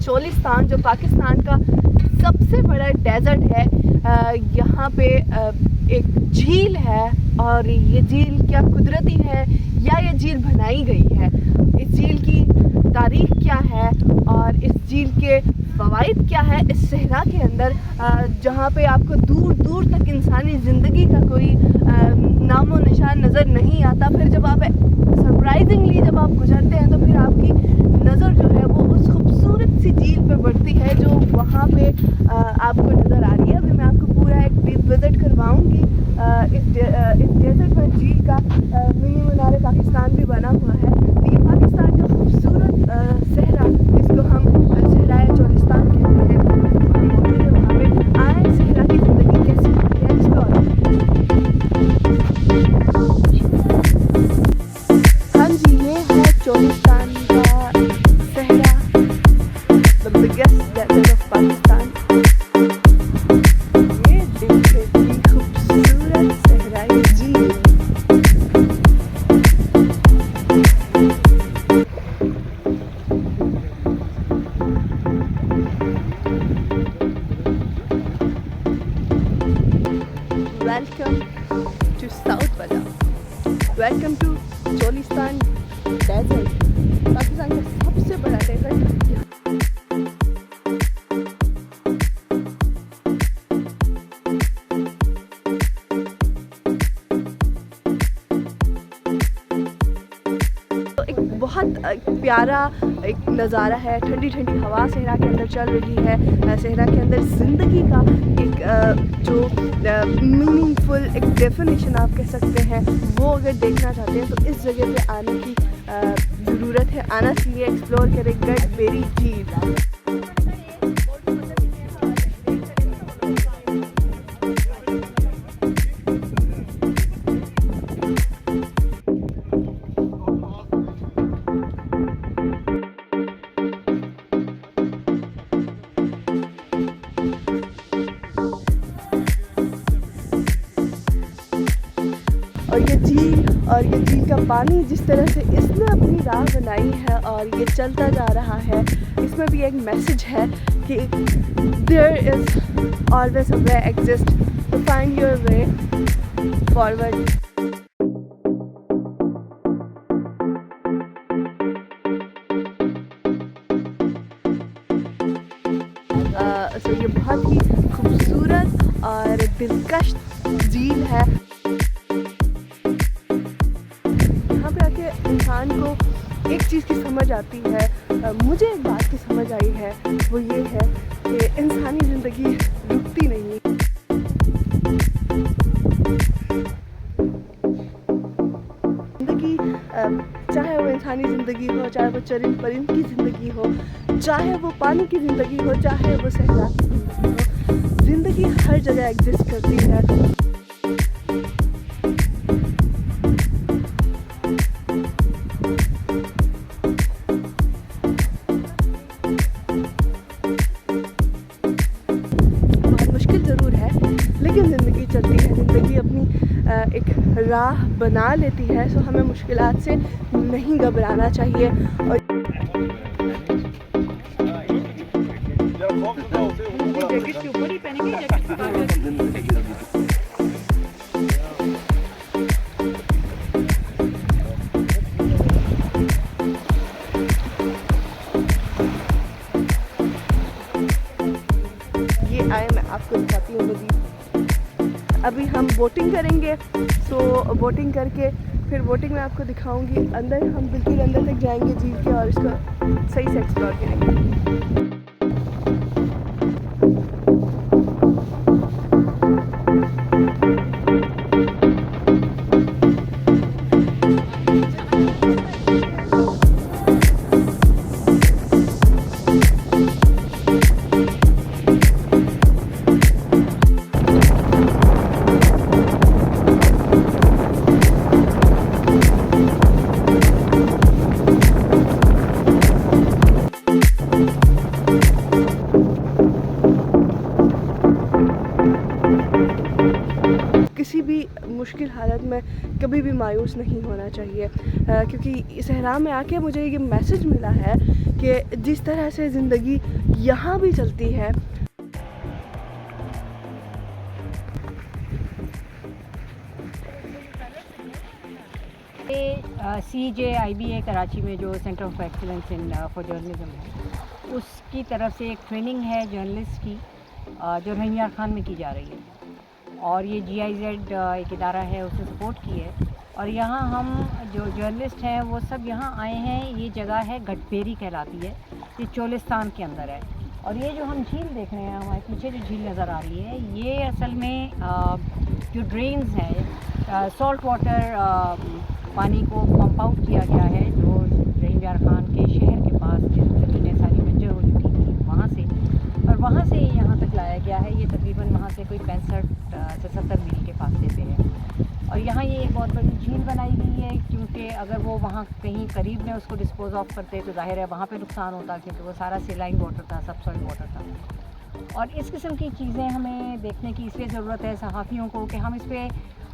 चोलिस्तान जो पाकिस्तान का सबसे बड़ा डेजर्ट है। यहाँ पे एक झील है और ये झील क्या कुदरती है या ये झील बनाई गई है, इस झील की तारीख क्या है और इस झील के फ़वाइद क्या है इस सहरा के अंदर, जहाँ पे आपको दूर दूर तक इंसानी ज़िंदगी का कोई नामो निशान नज़र नहीं आता। फिर जब आप सरप्राइजिंगली जब आप गुजरते हैं तो फिर आपकी नज़र जो है वो उस खूबसूरत सी झील पे बढ़ती है जो वहाँ पे आपको नज़र आ रही है। अभी मैं आपको पूरा एक डीप विज़िट करवाऊँगी इस डेजर्ट में। झील का मिनी मीनार पाकिस्तान भी बना हुआ है। तो ये पाकिस्तान का खूबसूरत सहरा जिसको हम सहराए चोलिस्तान कहते हैं, वहाँ पे आए सहरा की ज़िंदगी कैसी होती है इसको। हाँ जी, ये है चोलिस्तान का सहरा, the biggest desert of Pakistan. ये देखिए की खूबसूरत सहराई झील। वेलकम टू साउथ बाजार, welcome to Cholistan desert, Pakistan का सबसे बड़ा डेजर्ट। तो एक बहुत प्यारा एक नज़ारा है, ठंडी ठंडी हवा सहरा के अंदर चल रही है। सहरा के अंदर ज़िंदगी का एक जो मीनिंगफुल एक डेफिनेशन आप कह सकते हैं, वो अगर देखना चाहते हैं तो इस जगह पे आने की ज़रूरत है, आना चाहिए। एक्सप्लोर करें गडबेरी झील। और ये झील का पानी जिस तरह से इसने अपनी राह बनाई है और ये चलता जा रहा है, इसमें भी एक मैसेज है कि there is always a way exist to find your way forward. So ये बहुत ही खूबसूरत और दिलकश झील है। इंसान को एक चीज़ की समझ आती है, मुझे एक बात की समझ आई है, वो ये है कि इंसानी ज़िंदगी रुकती नहीं। ज़िंदगी चाहे वो इंसानी ज़िंदगी हो, चाहे वो चरिंद परिंद की ज़िंदगी हो, चाहे वो पानी की ज़िंदगी हो, चाहे वो सहरा की ज़िंदगी हो, ज़िंदगी हर जगह एग्जिस्ट करती है। लेकिन ज़िंदगी चलती है, ज़िंदगी अपनी एक राह बना लेती है। सो हमें मुश्किलात से नहीं घबराना चाहिए। और ये आए, मैं आपको दिखाती हूँ मज़ीद। अभी हम बोटिंग करेंगे, सो बोटिंग करके फिर बोटिंग में आपको दिखाऊंगी। अंदर हम बिल्कुल अंदर तक जाएंगे झील के और इसको सही से एक्सप्लोर करेंगे। मुश्किल हालत में कभी भी मायूस नहीं होना चाहिए, क्योंकि सहरा में आके मुझे ये मैसेज मिला है कि जिस तरह से ज़िंदगी यहाँ भी चलती है। CJIBA कराची में जो centre of excellence in for journalism है, उसकी तरफ से एक ट्रेनिंग है जर्नलिस्ट की जो रहीम यार खान में की जा रही है, और ये GIZ एक इदारा है, उसने सपोर्ट की है। और यहाँ हम जो जर्नलिस्ट हैं वो सब यहाँ आए हैं। ये जगह है घटपेरी कहलाती है, ये चोलिस्तान के अंदर है। और ये जो हम झील देख रहे हैं, हमारे पीछे जो झील नज़र आ रही है, ये असल में जो ड्रेन्स हैं, सॉल्ट वाटर पानी को पंप आउट किया गया है, जो रहीम यार खान के शहर के पास ज़मीनें सारी बंजर हो चुकी थी वहाँ से, और वहाँ से यहाँ तक लाया गया है। ये तकरीबन वहाँ से कोई 65 से 70 मील के फासले पे है। और यहाँ ये एक बहुत बड़ी झील बनाई गई है, क्योंकि अगर वो वहाँ कहीं करीब में उसको डिस्पोज ऑफ करते तो जाहिर है वहाँ पे नुकसान होता, क्योंकि वो सारा सेलाइन वाटर था, सब सॉइल वाटर था। और इस किस्म की चीज़ें हमें देखने की इसलिए ज़रूरत है सहाफ़ियों को, कि हम इस पर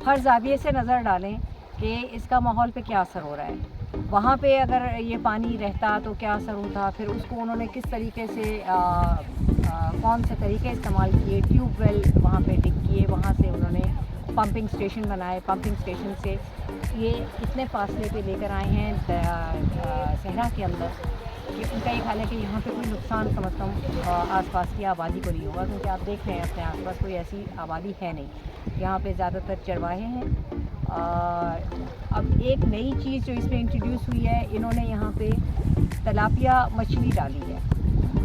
हर ज़ाविये से नज़र डालें कि इसका माहौल पे क्या असर हो रहा है। वहाँ पे अगर ये पानी रहता तो क्या असर होता, फिर उसको उन्होंने किस तरीके से कौन से तरीके इस्तेमाल किए, ट्यूबवेल वहाँ पे डिग किए, वहाँ से उन्होंने पंपिंग स्टेशन बनाए, पंपिंग स्टेशन से ये इतने फासले पे लेकर आए हैं सहरा के अंदर, कि उनका ये ख्याल है कि यहाँ पे कोई नुकसान कम अज़ कम आसपास की आबादी को नहीं होगा, क्योंकि आप देख रहे हैं अपने आसपास कोई ऐसी आबादी है नहीं। यहाँ पे ज़्यादातर चरवाहे हैं। अब एक नई चीज़ जो इसमें इंट्रोड्यूस हुई है, इन्होंने यहाँ पे तलापिया मछली डाली है।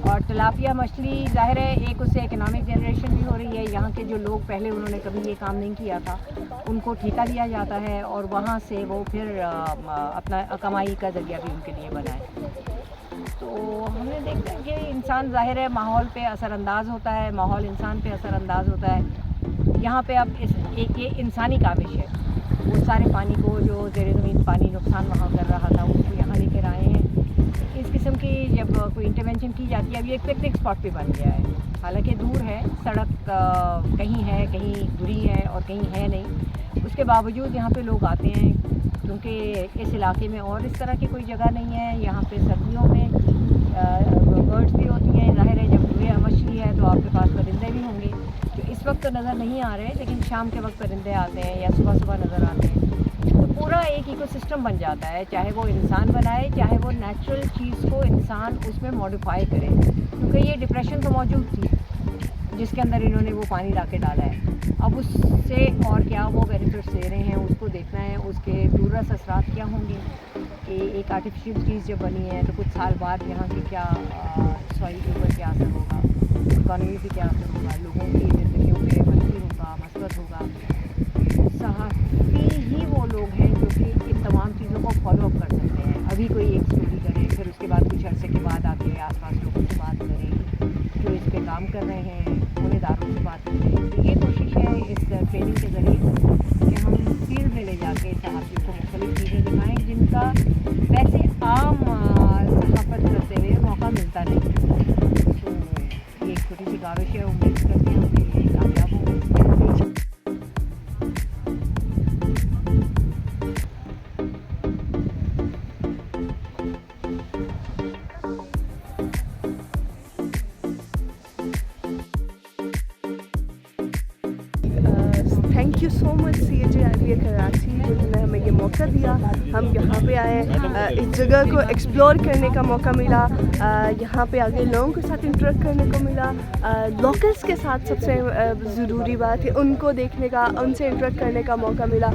और तलापिया मछली जाहिर है एक उससे इकनॉमिक जनरेशन भी हो रही है। यहाँ के जो लोग पहले उन्होंने कभी ये काम नहीं किया था, उनको ठेका दिया जाता है, और वहाँ से वो फिर अपना कमाई का ज़रिया भी उनके लिए बना है। तो हमने देखा है कि इंसान ज़ाहिर है माहौल पे असरअंदाज़ होता है, माहौल इंसान पे असरअंदाज़ होता है। यहाँ पे अब एक ये इंसानी काविश है, वो सारे पानी को जो ज़ेरे ज़मीन पानी नुकसान वहाँ कर रहा था उसको यहाँ लेकर आए हैं। इस किस्म की जब कोई इंटरवेंशन की जाती है, अब ये एक पिकनिक स्पॉट भी बन गया है। हालांकि दूर है, सड़क कहीं है, कहीं बुरी है और कहीं है नहीं, उसके बावजूद यहाँ पे लोग आते हैं, क्योंकि इस इलाके में और इस तरह की कोई जगह नहीं है। यहाँ पे सर्दियों में बर्ड्स भी होती हैं, ज़ाहिर है जब सुबह मछली है तो आपके पास परिंदे भी होंगे, जो इस वक्त तो नज़र नहीं आ रहे, लेकिन शाम के वक्त परिंदे आते हैं या सुबह सुबह नज़र आते हैं। तो पूरा एक इकोसिस्टम बन जाता है, चाहे वो इंसान बनाए, चाहे वो नेचुरल चीज़ को इंसान उसमें मॉडिफाई करे, क्योंकि ये डिप्रेशन तो मौजूद थी जिसके अंदर इन्होंने वो पानी ला के डाला है। अब उससे और क्या वो बेनिफिट्स ले रहे हैं, उसको देखना है, उसके दूररस असरात क्या होंगे। कि एक आर्टिफिशियल चीज़ जब बनी है तो कुछ साल बाद यहाँ की क्या सॉइल के ऊपर क्या असर होगा, इकॉनमी पे क्या असर होगा, लोगों की ज़िंदगियों पे मंफी होगा, मस्बत होगा। सहाफ़ी ही वो लोग हैं जो कि इन तमाम चीज़ों को फॉलो अप कर सकते हैं। अभी कोई एक स्टोरी करें, फिर उसके बाद कुछ अर्से के बाद आके आसपास लोगों से बात करें जो इस पर काम कर रहे हैं, उन इदारों से बात करें। तो ये कोशिश है इस ट्रेनिंग के ज़रिए कि हम फील्ड में ले जाके सहाफ़ियों को मुख्तलिफ़ चीज़ें दिखाएँ जिनका वैसे आम सहाफ़त करते हुए मौका मिलता नहीं। तो ये एक छोटी सी काविश है, उम्मीद करते हैं कि ये कामयाब होंगे। Thank you so much CJIBA Karachi, जिन्होंने हमें ये मौका दिया। हम यहाँ पे आए, इस जगह को एक्सप्लोर करने का मौका मिला, यहाँ पे आगे लोगों के साथ इंटरेक्ट करने को मिला, लोकल्स के साथ सबसे ज़रूरी बात है उनको देखने का, उनसे इंटरेक्ट करने का मौका मिला।